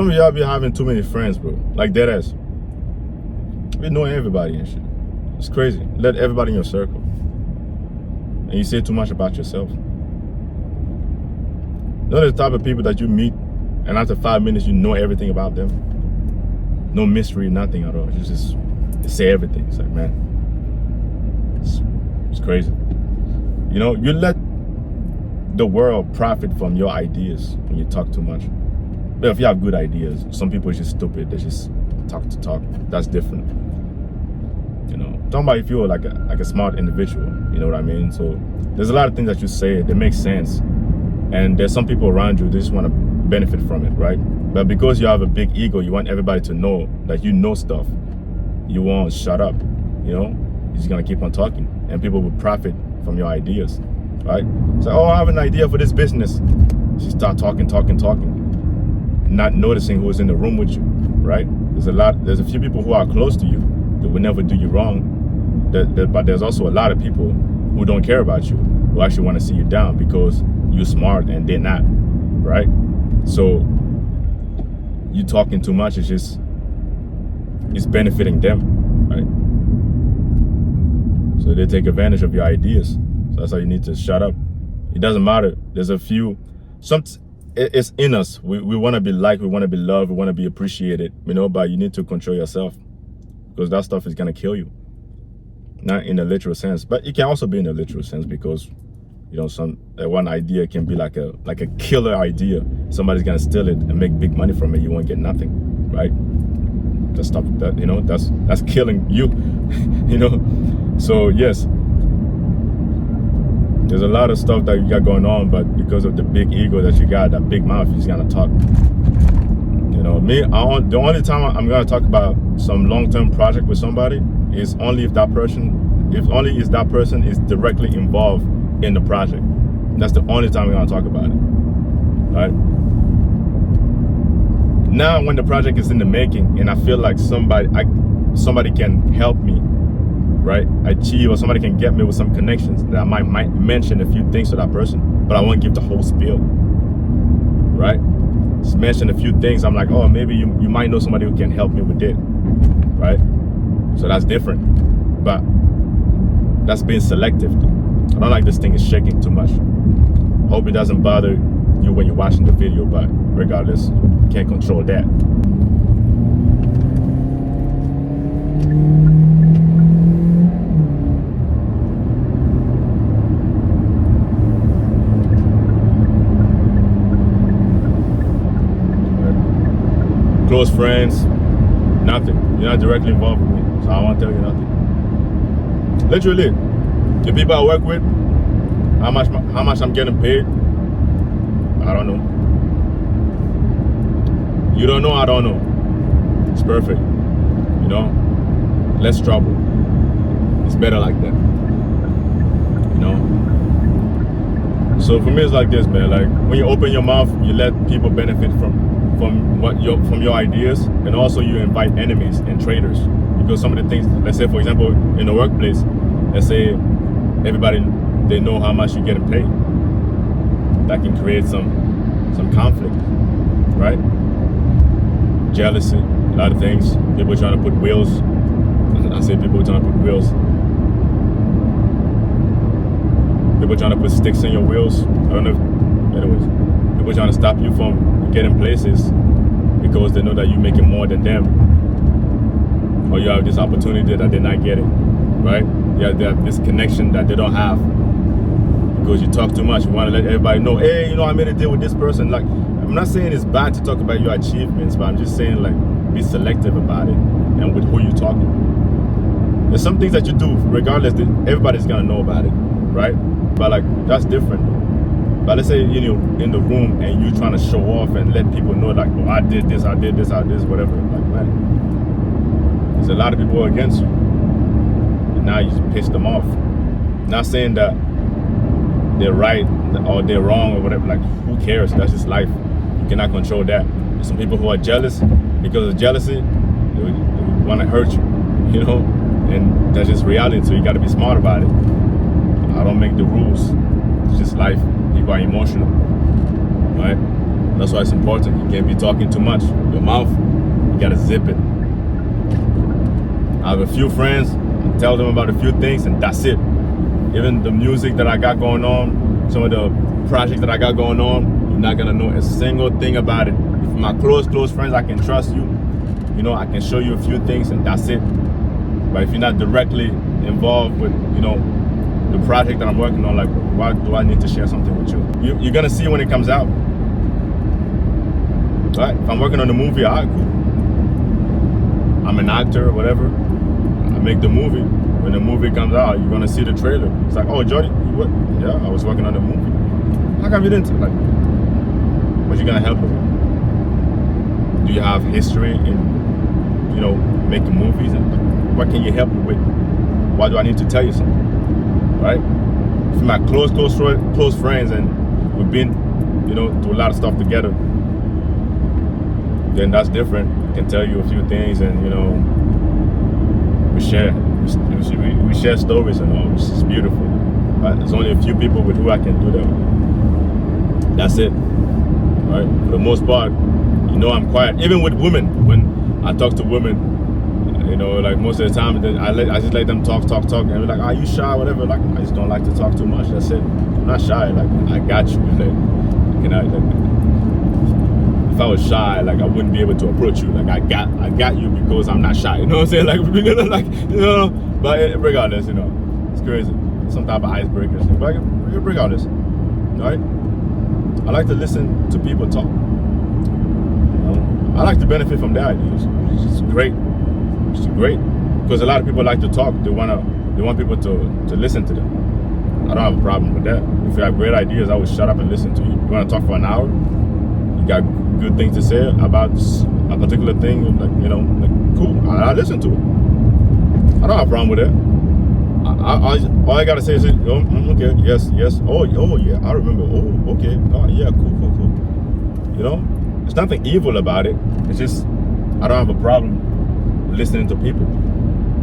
some of y'all be having too many friends, bro. Like dead ass. We know everybody and shit. It's crazy. Let everybody in your circle. And you say too much about yourself. Those are the type of people that you meet, and after 5 minutes, you know everything about them. No mystery, nothing at all. You just say everything. It's like, man, it's crazy. You know, you let the world profit from your ideas when you talk too much. But if you have good ideas, some people are just stupid. They just talk to talk. That's different. You know, talking about if you're like a smart individual. You know what I mean? So there's a lot of things that you say that make sense, and there's some people around you that just want to benefit from it, right? But because you have a big ego, you want everybody to know that you know stuff. You won't shut up. You know, you're just gonna keep on talking, and people will profit from your ideas, right? So, oh, I have an idea for this business. You start talking, not noticing who's in the room with you, right? There's a few people who are close to you that will never do you wrong, but there's also a lot of people who don't care about you, who actually want to see you down because you're smart and they're not, right? So you talking too much it's benefiting them, right? So they take advantage of your ideas. So that's how you need to shut up. It doesn't matter. There's a few, it's in us. We want to be liked, we want to be loved, we want to be appreciated, you know, but you need to control yourself, because that stuff is going to kill you. Not in a literal sense, but it can also be in a literal sense, because you know, one idea can be like a killer idea. Somebody's gonna steal it and make big money from it. You won't get nothing, right? That's stuff that, you know, that's killing you. You know, so yes, there's a lot of stuff that you got going on, but because of the big ego that you got, that big mouth, you're just gonna talk. You know, me, the only time I'm gonna talk about some long-term project with somebody is only if that person is directly involved in the project. That's the only time we're gonna talk about it, right? Now, when the project is in the making and I feel like somebody can help me, right, achieve, or somebody can get me with some connections, that I might mention a few things to that person, but I won't give the whole spiel, right? Just mention a few things. I'm like, oh, maybe you might know somebody who can help me with it, right? So that's different, but that's being selective. I don't like this thing is shaking too much. Hope it doesn't bother you when you're watching the video, but regardless, you can't control that. Close friends, nothing. You're not directly involved with me, so I won't tell you nothing. Literally. The people I work with, how much I'm getting paid, I don't know. You don't know, I don't know. It's perfect. You know, less trouble. It's better like that. You know. So for me, it's like this, man. Like when you open your mouth, you let people benefit from your ideas, and also you invite enemies and traitors, because some of the things, let's say for example in the workplace, let's say everybody, they know how much you're getting paid. That can create some conflict, right? Jealousy, a lot of things. People trying to put wheels. I say people trying to put wheels. People trying to put sticks in your wheels. I don't know. Anyways, people trying to stop you from getting places because they know that you're making more than them, or you have this opportunity that they're not getting, right? Yeah, they have this connection that they don't have because you talk too much. You want to let everybody know, hey, you know, I made a deal with this person. Like, I'm not saying it's bad to talk about your achievements, but I'm just saying, like, be selective about it and with who you're talking. There's some things that you do, regardless, that everybody's gonna know about it, right? But like, that's different. But let's say, you know, in the room and you trying to show off and let people know, like, oh, I did this, whatever. Like, man, there's a lot of people against you. And now you just piss them off. Not saying that they're right or they're wrong or whatever. Like, who cares? That's just life. You cannot control that. There's some people who are jealous. Because of jealousy, they want to hurt you, you know? And that's just reality, so you got to be smart about it. I don't make the rules. It's just life. People are emotional, right? That's why it's important. You can't be talking too much. Your mouth, you gotta zip it. I have a few friends, I tell them about a few things, and that's it. Even the music that I got going on, some of the projects that I got going on, you're not gonna know a single thing about it. If my close friends, I can trust you. You know, I can show you a few things, and that's it. But if you're not directly involved with, you know, the project that I'm working on, like, why do I need to share something with you? You're gonna see when it comes out. Right? If I'm working on a movie, all right, cool. I'm an actor or whatever. I make the movie. When the movie comes out, you're gonna see the trailer. It's like, oh, Jordy, you what? Yeah, I was working on the movie. How come you didn't? Like, what you gonna help me with? Do you have history in, you know, making movies? And what can you help me with? Why do I need to tell you something? Right? For my close friends, and we've been, you know, through a lot of stuff together, then that's different. I can tell you a few things, and, you know, we share stories and all, which is beautiful. But there's only a few people with who I can do that with. That's it. Right? For the most part, you know, I'm quiet. Even with women, when I talk to women, you know, like most of the time, I just let them talk, and they're like, are you shy, whatever? Like, I just don't like to talk too much. That's it. I'm not shy. Like, I got you. If I was shy, like, I wouldn't be able to approach you. Like, I got you because I'm not shy. You know what I'm saying? Like, you know. But regardless, you know, it's crazy. Some type of icebreakers. But regardless, all right. I like to listen to people talk. You know? I like to benefit from their ideas. It's great. It's great because a lot of people like to talk. They want people to listen to them. I don't have a problem with that. If you have great ideas, I would shut up and listen to you. You want to talk for an hour? You got good things to say about a particular thing, like, you know, like, cool. I listen to it. I don't have a problem with that. All I gotta say is, oh, okay, yes. Oh yeah, I remember. Oh, okay. Oh yeah, cool. You know, there's nothing evil about it. It's just I don't have a problem listening to people.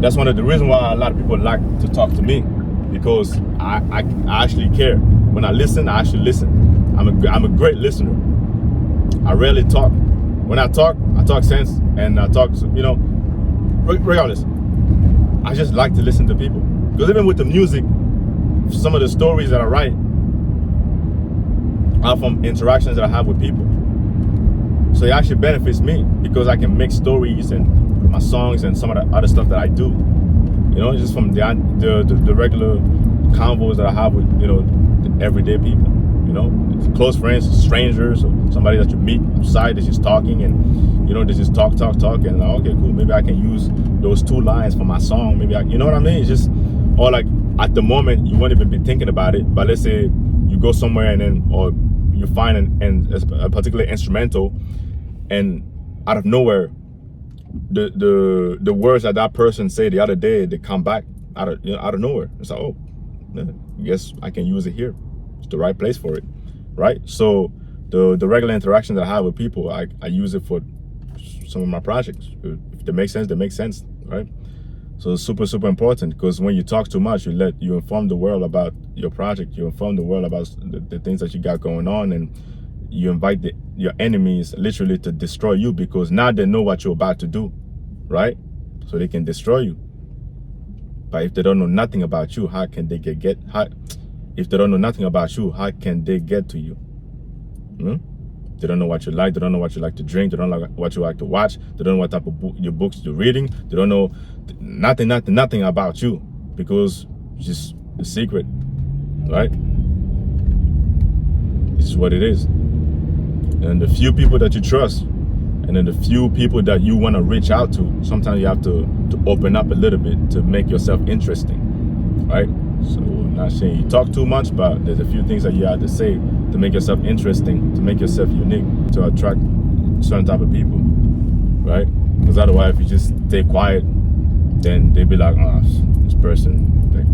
That's one of the reasons why a lot of people like to talk to me, because I actually care. When I listen, I actually listen. I'm a great listener. I rarely talk. When I talk sense, and I talk, you know, regardless. I just like to listen to people. Because even with the music, some of the stories that I write are from interactions that I have with people. So it actually benefits me because I can make stories and my songs and some of the other stuff that I do. You know, just from the regular convos that I have with, you know, the everyday people. You know, close friends, strangers, or somebody that you meet outside that's just talking, and, you know, they just talk, and like, okay, cool, maybe I can use those 2 lines for my song. Maybe you know what I mean? It's just, or like at the moment you won't even be thinking about it, but let's say you go somewhere and then, or you find a particular instrumental, and out of nowhere, the words that person said the other day, they come back out of nowhere. It's like, oh, yeah, I guess I can use it here. It's the right place for it, right? So the regular interaction that I have with people, I use it for some of my projects. If they make sense, they make sense, right? So it's super important, because when you talk too much, you inform the world about your project, you inform the world about the things that you got going on, and you invite your enemies literally to destroy you, because now they know what you're about to do, right? So they can destroy you. But if they don't know nothing about you, how can they if they don't know nothing about you, how can they get to you? They don't know what you like. They don't know what you like to drink. They don't know what you like to watch. They don't know what type of your books you're reading. They don't know nothing about you, because it's just a secret, right? This is what it is. And the few people that you trust, and then the few people that you want to reach out to, sometimes you have to open up a little bit to make yourself interesting, right? So I'm not saying you talk too much, but there's a few things that you have to say to make yourself interesting, to make yourself unique, to attract certain type of people, right? Because otherwise, if you just stay quiet, then they'd be like, oh, this person, like,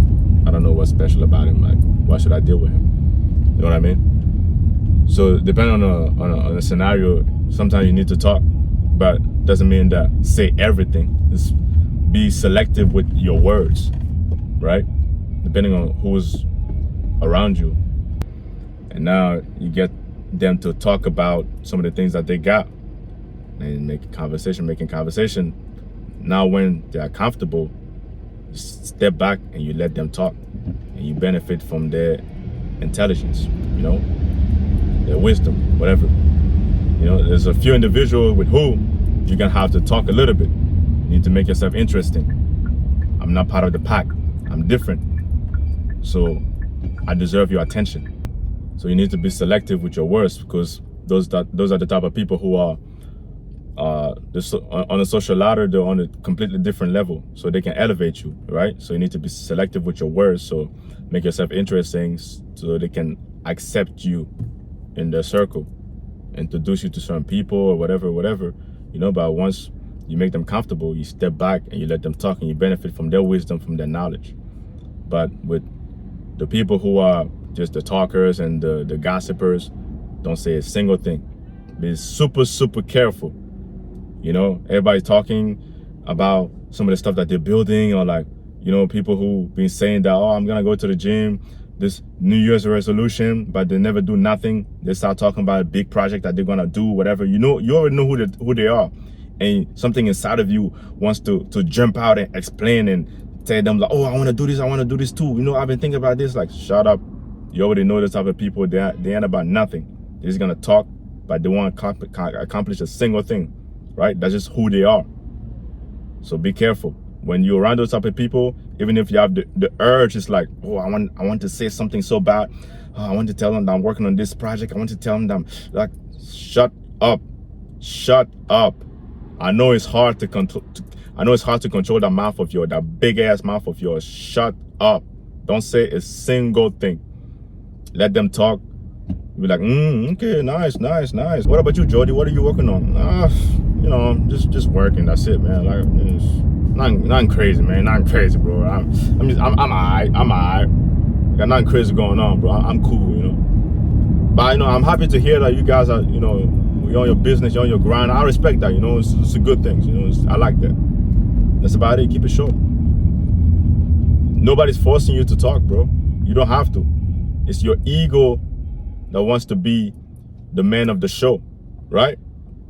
I don't know what's special about him. Like, why should I deal with him? You know what I mean? So depending on a scenario, sometimes you need to talk, but doesn't mean that say everything. Just be selective with your words, right? Depending on who's around you. And now you get them to talk about some of the things that they got and making conversation. Now when they are comfortable, you step back and you let them talk, and you benefit from their intelligence, their wisdom, whatever. There's a few individuals with who you're gonna have to talk a little bit. You need to make yourself interesting. I'm not part of the pack. I'm different. So I deserve your attention. So you need to be selective with your words, because those are the type of people who are on a social ladder. They're on a completely different level, so they can elevate you, right? So you need to be selective with your words. So make yourself interesting so they can accept you in their circle, introduce you to certain people or whatever. But once you make them comfortable, you step back and you let them talk, and you benefit from their wisdom, from their knowledge. But with the people who are just the talkers and the gossipers, don't say a single thing. Be super, super careful. Everybody's talking about some of the stuff that they're building, or people who been saying that, I'm gonna go to the gym, this New Year's resolution, but they never do nothing. They start talking about a big project that they're gonna do, whatever. You already know who they are, and something inside of you wants to jump out and explain and tell them I want to do this too. I've been thinking about this. Shut up. You already know the type of people. They ain't about nothing. They're just gonna talk, but they won't accomplish a single thing, right? That's just who they are. So be careful when you're around those type of people. Even if you have the urge, it's I want to say something so bad. I want to tell them that I'm working on this project. I want to tell them that shut up. I know it's hard to control. I know it's hard to control that big ass mouth of yours. Shut up. Don't say a single thing. Let them talk. Be like, okay, nice. What about you, Jody? What are you working on? Just working. That's it, man. Nothing crazy, man. Nothing crazy, bro. I'm alright. Got nothing crazy going on, bro. I'm cool, But I'm happy to hear that you guys are, you're on your business, you're on your grind. I respect that, it's a good thing, I like that. That's about it. Keep it short. Nobody's forcing you to talk, bro. You don't have to. It's your ego that wants to be the man of the show, right?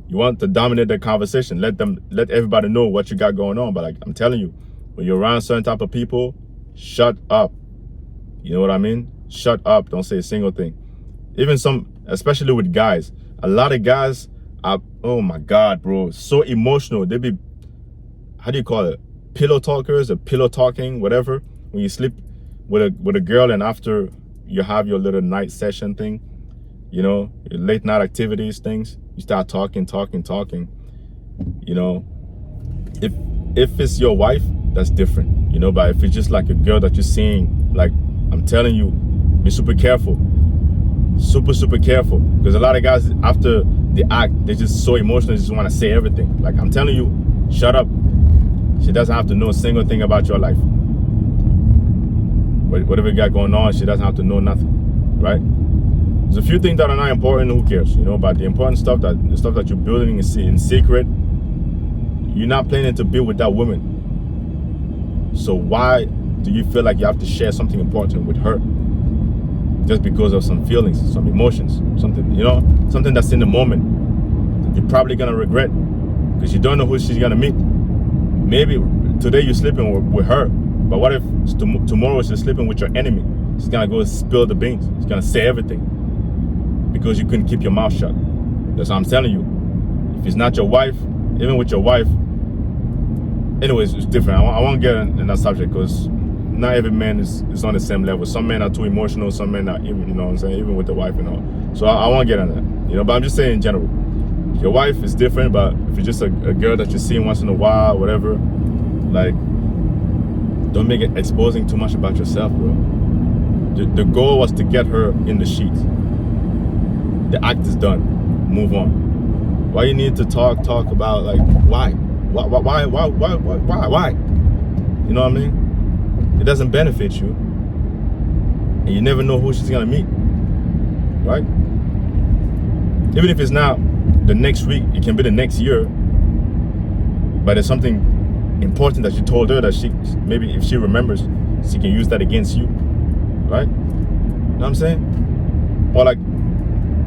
You want to dominate the conversation. Let everybody know what you got going on. But I'm telling you, when you're around certain type of people, shut up. You know what I mean? Shut up. Don't say a single thing. Even especially with guys. A lot of guys are, oh my God, bro, so emotional. They be, how do you call it? Pillow talkers or pillow talking, whatever. When you sleep with a girl and after you have your little night session thing, your late night activities things, you start talking. If it's your wife, that's different, but if it's just a girl that you're seeing, I'm telling you, be super careful. Super careful, because a lot of guys after the act, they're just so emotional, they just want to say everything. I'm telling you, shut up. She doesn't have to know a single thing about your life. Whatever you got going on, she doesn't have to know nothing, right? There's a few things that are not important. Who cares, but the important stuff, the stuff that you're building in secret, you're not planning to build with that woman. So why do you feel like you have to share something important with her? Just because of some feelings, some emotions, something that's in the moment that you're probably gonna regret, because you don't know who she's gonna meet. Maybe today you're sleeping with her, but what if tomorrow she's sleeping with your enemy? She's gonna go spill the beans. She's gonna say everything because you couldn't keep your mouth shut. That's what I'm telling you. If it's not your wife, even with your wife, anyways, it's different. I won't get in that subject, because not every man is on the same level. Some men are too emotional, some men are even, what I'm saying, even with the wife and all. So I won't get on that, but I'm just saying in general. Your wife is different, but if you're just a girl that you're seeing once in a while, whatever, don't make it exposing too much about yourself, bro. The goal was to get her in the sheets. The act is done. Move on. Why you need to talk about why? Why? You know what I mean? It doesn't benefit you, and you never know who she's gonna meet, right? Even if it's not the next week, it can be the next year. But it's something important that you told her that maybe if she remembers, she can use that against you, right? You know what I'm saying? Or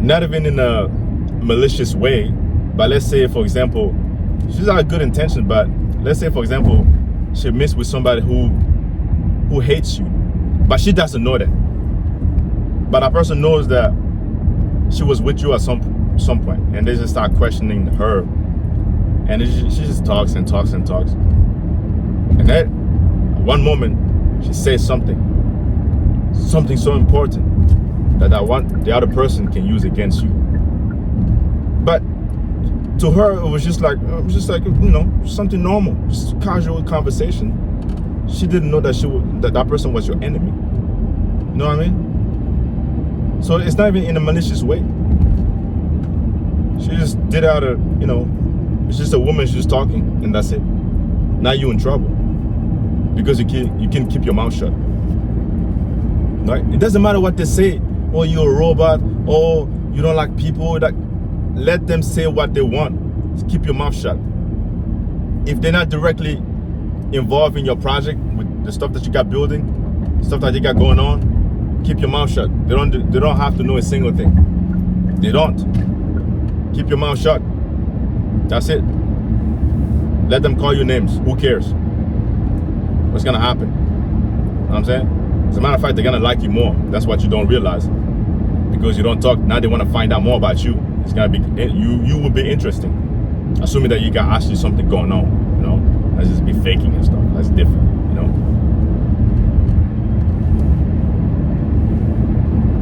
not even in a malicious way, but let's say, for example, she's got a good intention, but let's say, for example, she meets with somebody who hates you, but she doesn't know that. But that person knows that she was with you at some point, and they just start questioning her, and she just talks and talks and talks, and at one moment she says something so important that the other person can use against you. But to her, it was just like something normal, just casual conversation. She didn't know that that person was your enemy. You know what I mean? So it's not even in a malicious way. She just did out of, it's just a woman. She's just talking, and that's it. Now you in trouble because you can keep your mouth shut. Right? It doesn't matter what they say. Oh, you're a robot. Oh, you don't like people. Let them say what they want. Just keep your mouth shut. If they're not directly involved in your project with the stuff that you got building, stuff that you got going on, keep your mouth shut. They don't have to know a single thing. They don't. Keep your mouth shut. That's it. Let them call you names. Who cares? What's gonna happen? You know what I'm saying? As a matter of fact, they're gonna like you more. That's what you don't realize. Because you don't talk, now they want to find out more about you. It's gonna be, you will be interesting. Assuming that you got actually something going on, Let's just be faking and stuff. That's different,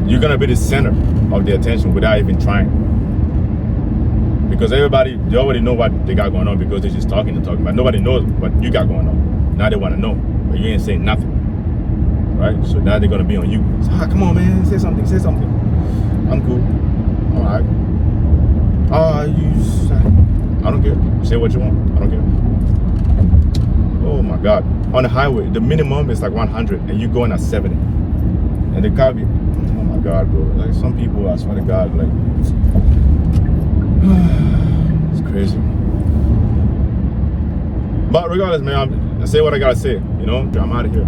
You're gonna be the center of their attention without even trying. Because they already know what they got going on because they're just talking, but nobody knows what you got going on. Now they want to know, but you ain't saying nothing. Right? So now they're gonna be on you. So, come on, man, say something. I'm cool. All right. I don't care. Say what you want. I don't care. Oh my God. On the highway, the minimum is like 100, and you're going at 70. And the car be, oh my God, bro. Like some people, I swear to God, like it's crazy. But regardless, man, I say what I gotta say. I'm out of here.